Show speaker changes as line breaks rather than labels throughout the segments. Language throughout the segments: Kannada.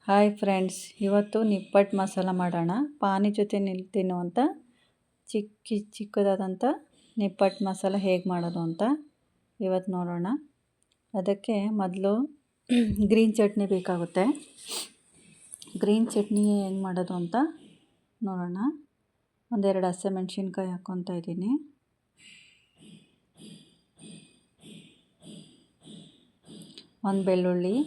ಹಾಯ್ ಫ್ರೆಂಡ್ಸ್, ಇವತ್ತು ನಿಪ್ಪಟ್ಟು ಮಸಾಲ ಮಾಡೋಣ. ಪಾನಿ ಜೊತೆ ತಿನ್ನುವಂಥ ಚಿಕ್ಕದಾದಂಥ ನಿಪ್ಪಟ್ಟು ಮಸಾಲ ಹೇಗೆ ಮಾಡೋದು ಅಂತ ಇವತ್ತು ನೋಡೋಣ. ಅದಕ್ಕೆ ಮೊದಲು ಗ್ರೀನ್ ಚಟ್ನಿ ಬೇಕಾಗುತ್ತೆ. ಗ್ರೀನ್ ಚಟ್ನಿ ಹೆಂಗೆ ಮಾಡೋದು ಅಂತ ನೋಡೋಣ. ಒಂದೆರಡು ಹಸಿಮೆಣ್ಸಿನ್ಕಾಯಿ ಹಾಕ್ಕೊತಾ ಇದ್ದೀನಿ. ಒಂದು ಬೆಳ್ಳುಳ್ಳಿ,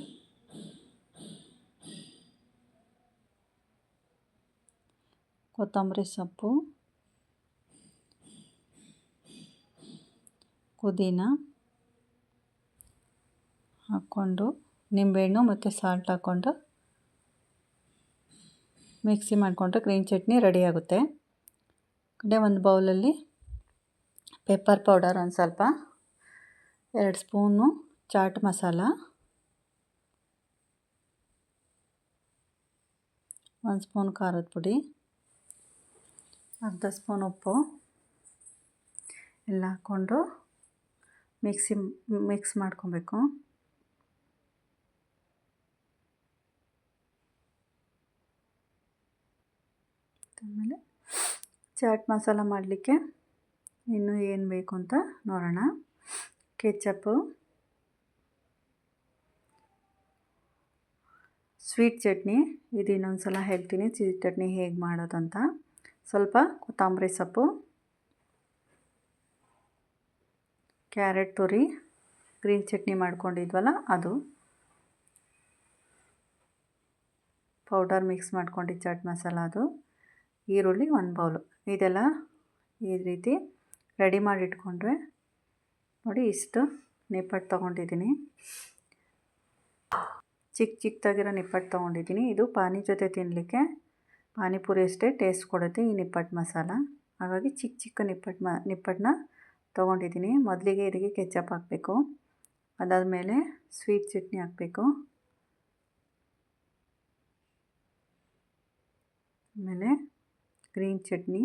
ಕೊತ್ತಂಬರಿ ಸೊಪ್ಪು, ಪುದೀನ ಹಾಕ್ಕೊಂಡು ನಿಂಬೆಹಣ್ಣು ಮತ್ತು ಸಾಲ್ಟ್ ಹಾಕ್ಕೊಂಡು ಮಿಕ್ಸಿ ಮಾಡಿಕೊಂಡ್ರೆ ಗ್ರೀನ್ ಚಟ್ನಿ ರೆಡಿ ಆಗುತ್ತೆ. ಕಡೆ ಒಂದು ಬೌಲಲ್ಲಿ ಪೆಪ್ಪರ್ ಪೌಡರ್ ಒಂದು ಸ್ವಲ್ಪ, 2 ಸ್ಪೂನು ಚಾಟ್ ಮಸಾಲ, 1 ಸ್ಪೂನ್ ಖಾರದ ಪುಡಿ, ಅರ್ಧ ಸ್ಪೂನ್ ಉಪ್ಪು ಎಲ್ಲ ಹಾಕ್ಕೊಂಡು ಮಿಕ್ಸ್ ಮಾಡ್ಕೊಬೇಕು. ಆಮೇಲೆ ಚಾಟ್ ಮಸಾಲ ಮಾಡಲಿಕ್ಕೆ ಇನ್ನೂ ಏನು ಬೇಕು ಅಂತ ನೋಡೋಣ. ಕೆಚಪ್ಪು, ಸ್ವೀಟ್ ಚಟ್ನಿ, ಇದು ಇನ್ನೊಂದು ಸಲ ಹೇಳ್ತೀನಿ ಸ್ವೀಟ್ ಚಟ್ನಿ ಹೇಗೆ ಮಾಡೋದಂತ. ಸ್ವಲ್ಪ ಕೊತ್ತಂಬರಿ ಸೊಪ್ಪು, ಕ್ಯಾರೆಟ್ ತುರಿ, ಗ್ರೀನ್ ಚಟ್ನಿ ಮಾಡ್ಕೊಂಡಿದ್ವಲ್ಲ ಅದು, ಪೌಡರ್ ಮಿಕ್ಸ್ ಮಾಡ್ಕೊಂಡಿದ್ದು ಚಾಟ್ ಮಸಾಲ ಅದು, ಈರುಳ್ಳಿ 1 ಬೌಲು. ಇದೆಲ್ಲ ಈ ರೀತಿ ರೆಡಿ ಮಾಡಿ ಇಟ್ಕೊಂಡ್ರೆ ನೋಡಿ, ಇಷ್ಟು ನಿಪ್ಪಟ್ಟು ತೊಗೊಂಡಿದ್ದೀನಿ. ಚಿಕ್ಕದಾಗಿರೋ ನಿಪ್ಪಟ್ಟು ತೊಗೊಂಡಿದ್ದೀನಿ. ಇದು ಪಾನಿ ಜೊತೆ ತಿನ್ನಲಿಕ್ಕೆ ಪಾನಿಪುರಿ ಅಷ್ಟೇ ಟೇಸ್ಟ್ ಕೊಡುತ್ತೆ ಈ ನಿಪ್ಪಟ್ಟು ಮಸಾಲ. ಹಾಗಾಗಿ ಚಿಕ್ಕ ನಿಪ್ಪಟ್ಟನ್ನ ತೊಗೊಂಡಿದ್ದೀನಿ. ಮೊದಲಿಗೆ ಇದಕ್ಕೆ ಕೆಚಪ್ ಹಾಕಬೇಕು, ಅದಾದಮೇಲೆ ಸ್ವೀಟ್ ಚಟ್ನಿ ಹಾಕಬೇಕು, ಆಮೇಲೆ ಗ್ರೀನ್ ಚಟ್ನಿ,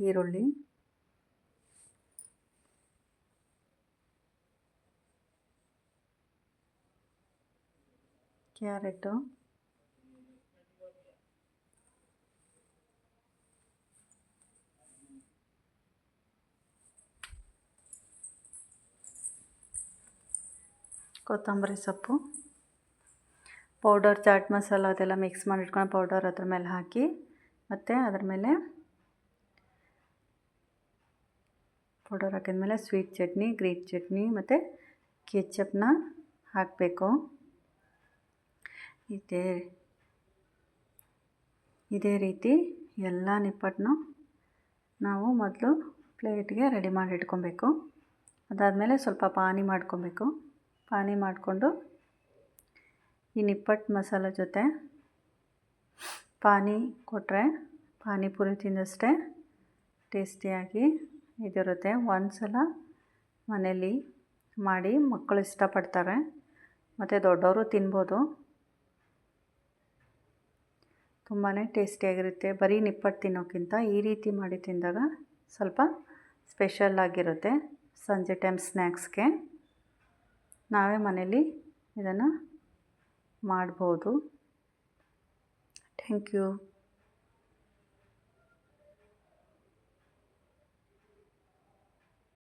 ಈರುಳ್ಳಿ, ಕ್ಯಾರೆಟು, ಕೊತ್ತಂಬರಿ ಸೊಪ್ಪು, ಪೌಡರ್ ಚಾಟ್ ಮಸಾಲ ಅದೆಲ್ಲ ಮಿಕ್ಸ್ ಮಾಡಿ ಇಟ್ಕೊಂಡು ಪೌಡರ್ ಅದ್ರ ಮೇಲೆ ಹಾಕಿ, ಮತ್ತು ಅದ್ರ ಮೇಲೆ ಪೌಡರ್ ಹಾಕಿದ್ಮೇಲೆ ಸ್ವೀಟ್ ಚಟ್ನಿ, ಗ್ರೀನ್ ಚಟ್ನಿ ಮತ್ತು ಕೆಚಪ್ನ ಹಾಕಬೇಕು. ಇದೇ ರೀತಿ ಎಲ್ಲ ನಿಪ್ಪಟ್ಟನ್ನು ನಾವು ಮೊದಲು ಪ್ಲೇಟ್ಗೆ ರೆಡಿ ಮಾಡಿ ಇಟ್ಕೊಬೇಕು. ಅದಾದಮೇಲೆ ಸ್ವಲ್ಪ ಪಾನಿ ಮಾಡ್ಕೊಬೇಕು. ಪಾನಿ ಮಾಡಿಕೊಂಡು ಈ ನಿಪ್ಪಟ್ಟು ಮಸಾಲ ಜೊತೆ ಪಾನಿ ಕೊಟ್ಟರೆ ಪಾನಿಪುರಿ ತಿಂದಷ್ಟೇ ಟೇಸ್ಟಿಯಾಗಿ ಇದಿರುತ್ತೆ. ಒಂದು ಸಲ ಮನೇಲಿ ಮಾಡಿ ಮಕ್ಕಳು ಇಷ್ಟಪಡ್ತಾರೆ, ಮತ್ತು ದೊಡ್ಡವರು ತಿನ್ಬೋದು. ತುಂಬಾ ಟೇಸ್ಟಿಯಾಗಿರುತ್ತೆ. ಬರೀ ನಿಪ್ಪಟ್ಟು ತಿನ್ನೋಕ್ಕಿಂತ ಈ ರೀತಿ ಮಾಡಿ ತಿಂದಾಗ ಸ್ವಲ್ಪ ಸ್ಪೆಷಲ್ಲಾಗಿರುತ್ತೆ. ಸಂಜೆ ಟೈಮ್ ಸ್ನ್ಯಾಕ್ಸ್ಗೆ ನಾವೇ ಮನೇಲಿ ಇದನ್ನು ಮಾಡ್ಬೋದು. Thank you.